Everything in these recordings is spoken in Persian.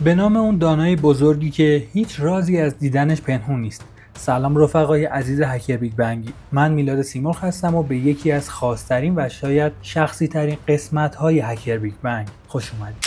به نام اون دانای بزرگی که هیچ رازی از دیدنش پنهون نیست. سلام رفقای عزیز هکر بیگ بنگی، من میلاد سیمرغ هستم و به یکی از خاص‌ترین و شاید شخصی ترین قسمت‌های هکر بیگ بنگ خوش اومدید.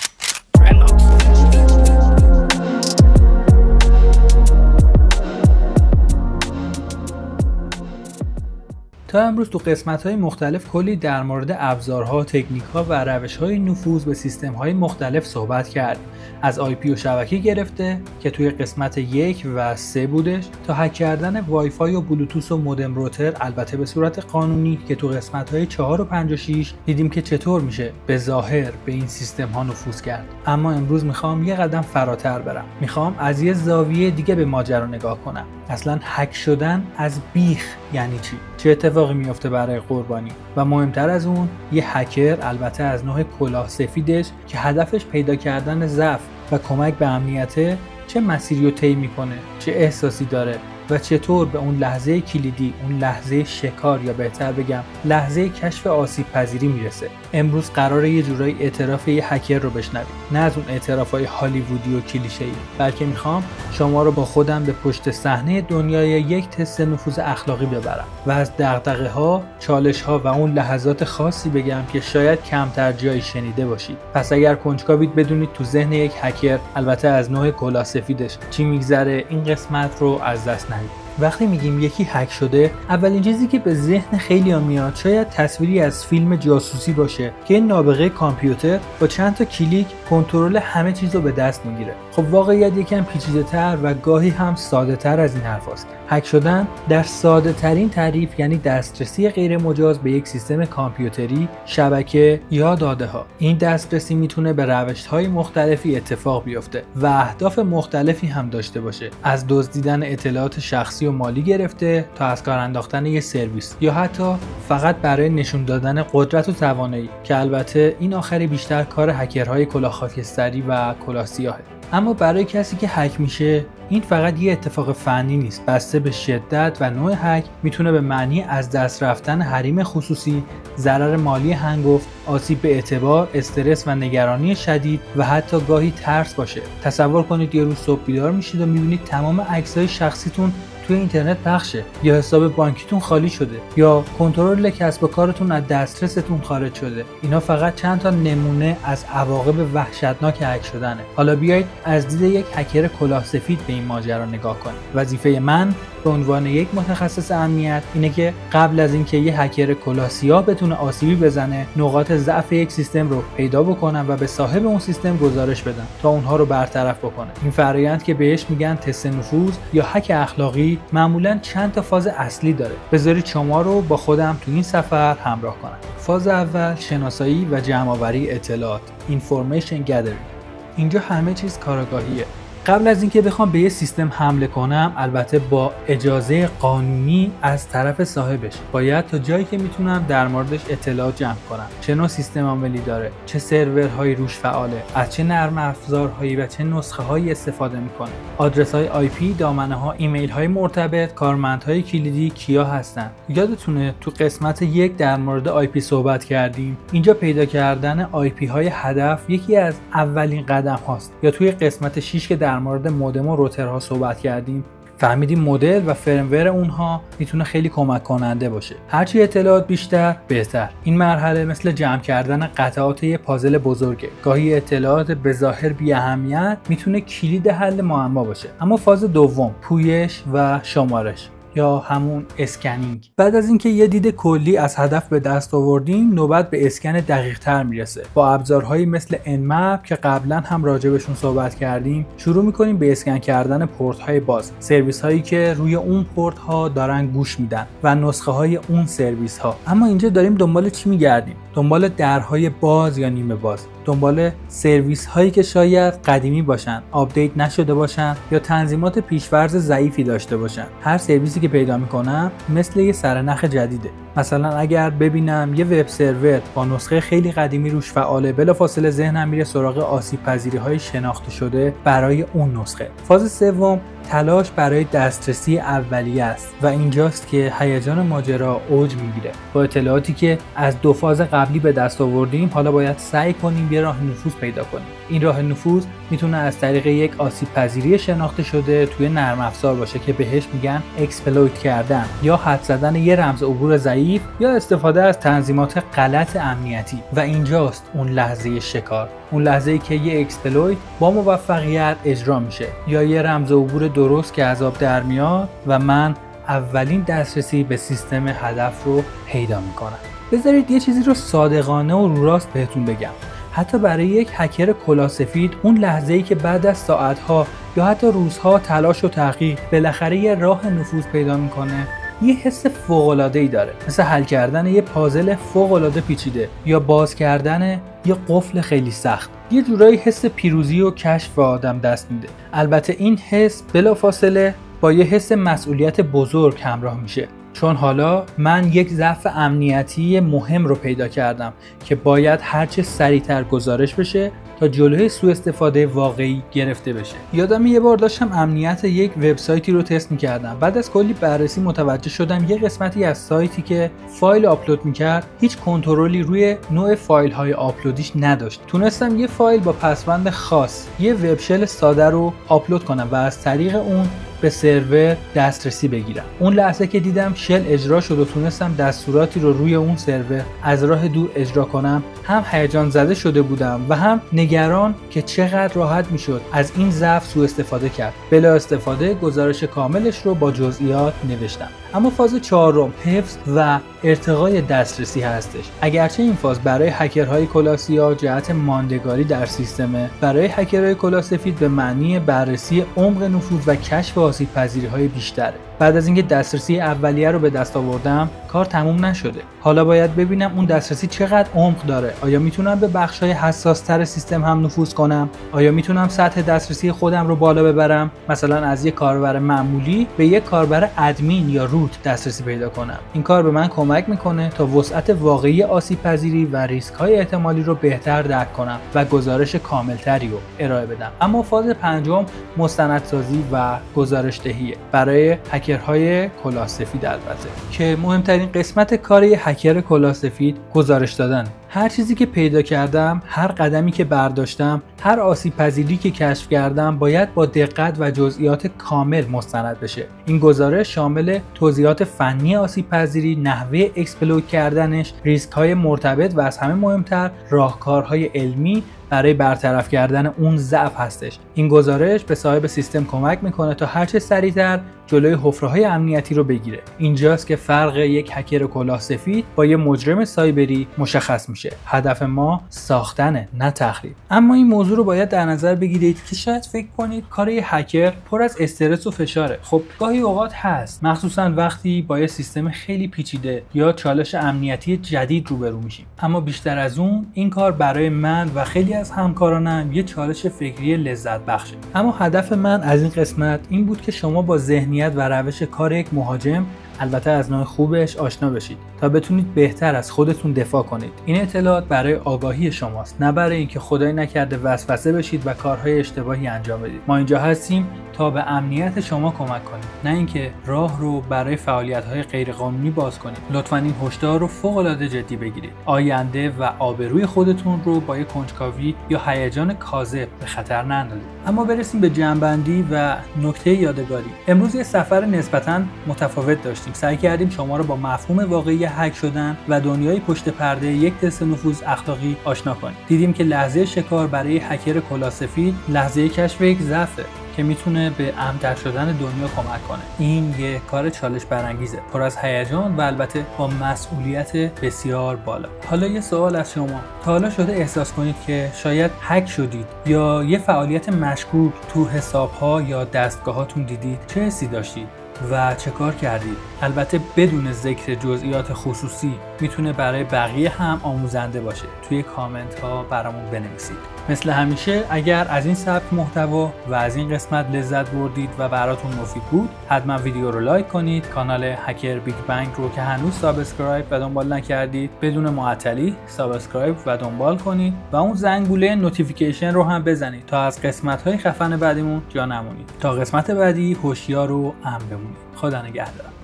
تا امروز تو قسمت‌های مختلف کلی در مورد ابزارها، تکنیک‌ها و روش‌های نفوذ به سیستم‌های مختلف صحبت کردیم. از IP و شبکه گرفته که توی قسمت 1 و 3 بودش تا هک کردن وای فای و بلوتوث و مودم روتر، البته به صورت قانونی، که تو قسمت‌های 4 و 5 و 6 دیدیم که چطور میشه به ظاهر به این سیستم‌ها نفوذ کرد. اما امروز میخوام یه قدم فراتر برم. میخوام از یه زاویه دیگه به ماجرا نگاه کنم. اصلا هک شدن از بیخ یعنی چی؟ چه اتفاقی میفته برای قربانی؟ و مهمتر از اون، یه هکر، البته از نوع کلاه سفیدش، که هدفش پیدا کردن ضعف و کمک به امنیته، چه مسیری رو طی میکنه، چه احساسی داره و چطور به اون لحظه کلیدی، اون لحظه شکار یا بهتر بگم لحظه کشف آسیب پذیری میرسه. امروز قراره یه جورایی اعتراف یه هکر رو بشنویم، نه از اون اعترافای هالیوودی و کلیشه‌ای، بلکه میخوام شما رو با خودم به پشت صحنه دنیای یک تست نفوذ اخلاقی ببرم و از دغدغه‌ها، چالش‌ها و اون لحظات خاصی بگم که شاید کمتر جایی شنیده باشید. پس اگر کنجکاوید بدونید تو ذهن یک هکر، البته از نوع کلاه سفیدش، چی میگذره، این قسمت رو از دست ندید. وقتی میگیم یکی هک شده، اولین چیزی که به ذهن خیلی‌ها میاد شاید تصویری از فیلم جاسوسی باشه که این نابغه کامپیوتر با چند تا کلیک کنترل همه چیز رو به دست میگیره. خب واقعیت یکم پیچیده‌تر و گاهی هم ساده‌تر از این حرفاست. هک شدن در ساده‌ترین تعریف یعنی دسترسی غیر مجاز به یک سیستم کامپیوتری، شبکه یا داده‌ها. این دسترسی میتونه به روش‌های مختلفی اتفاق بیفته و اهداف مختلفی هم داشته باشه، از دزدیدن اطلاعات شخصی و مالی گرفته تا از کار انداختن یک سرویس، یا حتی فقط برای نشون دادن قدرت و توانایی، که البته این آخری بیشتر کار هکرهای کلاه خاکستری و کلاه سیاهه. اما برای کسی که هک میشه، این فقط یه اتفاق فنی نیست. بسته به شدت و نوع هک میتونه به معنی از دست رفتن حریم خصوصی، ضرر مالی هنگفت، آسیب به اعتبار، استرس و نگرانی شدید و حتی گاهی ترس باشه. تصور کنید یه روز صبح بیدار میشید و میبینید تمام عکس‌های شخصیتون توی اینترنت پخشه، یا حساب بانکیتون خالی شده، یا کنترل کسب و کارتون از دسترستون خارج شده. اینا فقط چند تا نمونه از عواقب وحشتناک هک شدنه. حالا بیایید از دید یک هکر کلاه سفید به این ماجرا نگاه کنیم. وظیفه من به عنوان یک متخصص امنیت اینه که قبل از اینکه یه هکر کلاه سیاه بتونه آسیبی بزنه، نقاط ضعف یک سیستم رو پیدا بکنم و به صاحب اون سیستم گزارش بدم تا اونها رو برطرف بکنه. این فرآیند که بهش میگن تست نفوذ یا هک اخلاقی، معمولاً چند تا فاز اصلی داره. بذارید شما رو با خودم تو این سفر همراه کنم. فاز اول، شناسایی و جمع‌آوری اطلاعات، Information Gathering. اینجا همه چیز کارآگاهیه. قبل از اینکه بخوام به یه سیستم حمله کنم، البته با اجازه قانونی از طرف صاحبش، باید تا جایی که میتونم در موردش اطلاعات جمع کنم. چه نوع سیستم عاملی داره، چه سرورهایی روش فعاله، از چه نرم افزارهایی و چه نسخه هایی استفاده میکنه، آدرس های IP، دامنه ها، ایمیل های مرتبط، کارمندهای کلیدی کیا هستن. یادتونه تو قسمت 1 در مورد IP صحبت کردیم. اینجا پیدا کردن IP های هدف یکی از اولین قدم هاست. یا توی قسمت 6 که در مورد مودم و روترها صحبت کردیم، فهمیدیم مدل و فرمور اونها میتونه خیلی کمک کننده باشه. هرچی اطلاعات بیشتر بهتر. این مرحله مثل جمع کردن قطعات یه پازل بزرگه. گاهی اطلاعات به ظاهر بی اهمیت میتونه کلید حل معما باشه. اما فاز دوم، پویش و شمارش یا همون اسکنینگ. بعد از اینکه یه دید کلی از هدف به دست آوردیم، نوبت به اسکن دقیق تر میرسه. با ابزارهایی مثل Nmap که قبلا هم راجبشون صحبت کردیم، شروع میکنیم به اسکن کردن پورت های باز، سرویس هایی که روی اون پورت ها دارن گوش میدن و نسخه های اون سرویس ها. اما اینجا داریم دنبال چی میگردیم؟ دنبال درهای باز یا نیمه باز، دنبال سرویس هایی که شاید قدیمی باشن، آپدیت نشده باشن یا تنظیمات پیش‌فرض ضعیفی داشته باشن. هر سرویسی که پیدا میکنم مثل یه سرنخ جدیده. مثلا اگر ببینم یه وب سرور با نسخه خیلی قدیمی روش فعاله، بلافاصله ذهنم میره سراغ آسیب پذیری های شناخته شده برای اون نسخه. فاز سوم، تلاش برای دسترسی اولیه است و اینجاست که هیجان ماجرا اوج میگیره. با اطلاعاتی که از 2 فاز قبلی به دست آوردیم، حالا باید سعی کنیم یه راه نفوذ پیدا کنیم. این راه نفوذ میتونه از طریق یک آسیب پذیری شناخته شده توی نرم افزار باشه که بهش میگن اکسپلویت کردن، یا حد زدن یه رمز عبور ضعیف، یا استفاده از تنظیمات غلط امنیتی. و اینجاست اون لحظه شکار، اون لحظه‌ای که یه اکسپلویت با موفقیت اجرا میشه، یا یه رمز عبور درست که از آب در میاد و من اولین دسترسی به سیستم هدف رو پیدا میکنم. بذارید یه چیزی رو صادقانه و رو راست بهتون بگم. حتی برای یک هکر کلاسفید اون لحظه‌ای که بعد از ساعت‌ها یا حتی روزها تلاش و تحقیق بالاخره یه راه نفوذ پیدا میکنه، یه حس فوق‌العاده‌ای داره، مثل حل کردن یه پازل فوق‌العاده پیچیده یا باز کردن یه قفل خیلی سخت. یه جورایی حس پیروزی و کشف به آدم دست میده. البته این حس بلافاصله با یه حس مسئولیت بزرگ همراه میشه، چون حالا من یک ضعف امنیتی مهم رو پیدا کردم که باید هرچه سریعتر گزارش بشه تا جلوی سوء استفاده واقعی گرفته بشه. یادم یه بار داشتم امنیت یک وبسایتی رو تست می‌کردم. بعد از کلی بررسی متوجه شدم یه قسمتی از سایتی که فایل آپلود می‌کرد هیچ کنترلی روی نوع فایل‌های آپلودیش نداشت. تونستم یه فایل با پسوند خاص، یه وب شل ساده رو آپلود کنم و از طریق اون به سرور دسترسی بگیرم. اون لحظه که دیدم شل اجرا شد و تونستم دستوراتی رو روی اون سرور از راه دور اجرا کنم، هم هیجان زده شده بودم و هم نگران که چقدر راحت میشد از این ضعف سوء استفاده کرد. بلا استفاده گزارش کاملش رو با جزئیات نوشتم. اما فاز 4 حفظ و ارتقای دسترسی هستش. اگرچه این فاز برای هکرهای کلاسیا جهت ماندگاری در سیستمه، برای هکرهای کلاسفید به معنی بررسی عمق نفوذ و کشف آسیب پذیری‌های بیشتره. بعد از اینکه دسترسی اولیه رو به دست آوردم، کار تموم نشده. حالا باید ببینم اون دسترسی چقدر عمق داره. آیا میتونم به بخش‌های حساس‌تر سیستم هم نفوذ کنم؟ آیا میتونم سطح دسترسی خودم رو بالا ببرم؟ مثلا از یک کاربر معمولی به یک کاربر ادمین یا روت دسترسی پیدا کنم. این کار به من کمک میکنه تا وسعت واقعی آسیب پذیری و ریسک‌های احتمالی رو بهتر درک کنم و گزارش کاملتری رو ارائه بدم. اما فاز 5 مستندسازی و گزارش دهیه برای هکرهای کلاسفید، البته که مهمترین قسمت کار هکر کلاسفید گزارش دادن. هر چیزی که پیدا کردم، هر قدمی که برداشتم، هر آسیب پذیری که کشف کردم باید با دقت و جزئیات کامل مستند بشه. این گزارش شامل توضیحات فنی آسیب پذیری، نحوه اکسپلویت کردنش، ریسک های مرتبط و از همه مهمتر راهکارهای علمی برای برطرف کردن اون ضعف هستش. این گزارش به صاحب سیستم کمک میکنه تا هرچه سریعتر جلوی حفره‌های امنیتی رو بگیره. اینجاست که فرق یک هکر کلاهسفید با یک مجرم سایبری مشخص میشه. هدف ما ساختنه، نه تخریب. اما این موضوع رو باید در نظر بگیرید که شاید فکر کنید کار یک هکر پر از استرس و فشاره. خب گاهی اوقات هست، مخصوصا وقتی با یه سیستم خیلی پیچیده یا چالش امنیتی جدید روبرو میشیم. اما بیشتر از اون، این کار برای من و خیلی از همکارانم یه چالش فکری لذت بخشه. اما هدف من از این قسمت این بود که شما با ذهنیت و روش کار یک مهاجم، البته از نوع خوبش، آشنا بشید تا بتونید بهتر از خودتون دفاع کنید. این اطلاعات برای آگاهی شماست، نه برای اینکه خدای نکرده وسوسه بشید و کارهای اشتباهی انجام بدید. ما اینجا هستیم تا به امنیت شما کمک کنیم، نه اینکه راه رو برای فعالیت‌های غیرقانونی باز کنید. لطفاً این هشدار رو فوق‌العاده جدی بگیرید. آینده و آبروی خودتون رو با یک کنجکاوی یا هیجان کاذب به خطر نندازید. اما برسیم به جمع‌بندی و نکته یادگاری. امروز یه سفر نسبتاً متفاوت داشتیم. سعی کردیم شما رو با مفهوم واقعی هک شدن و دنیای پشت پرده یک تست نفوذ اخلاقی آشنا کنیم. دیدیم که لحظه شکار برای هکر کلاسفید لحظه کشف یک ضعفه که میتونه به امن‌تر شدن دنیا کمک کنه. این یه کار چالش برانگیزه، پر از هیجان و البته با مسئولیت بسیار بالا. حالا یه سوال از شما: تا حالا شده احساس کنید که شاید هک شدید یا یه فعالیت مشکوک تو حساب‌ها یا دستگاهاتون دیدید؟ چه حسی داشتید و چه کار کردید؟ البته بدون ذکر جزئیات خصوصی میتونه برای بقیه هم آموزنده باشه. توی کامنت ها برامون بنویسید. مثل همیشه اگر از این سبک محتوا و از این قسمت لذت بردید و براتون مفید بود، حتما ویدیو رو لایک کنید. کانال هکر بیگ بنگ رو که هنوز سابسکرایب و دنبال نکردید، بدون معطلی سابسکرایب و دنبال کنید و اون زنگوله نوتیفیکیشن رو هم بزنید تا از قسمت‌های خفن بعدیمون جا نمونید. تا قسمت بعدی هوشیار و امن بمونید. خدا نگهدار.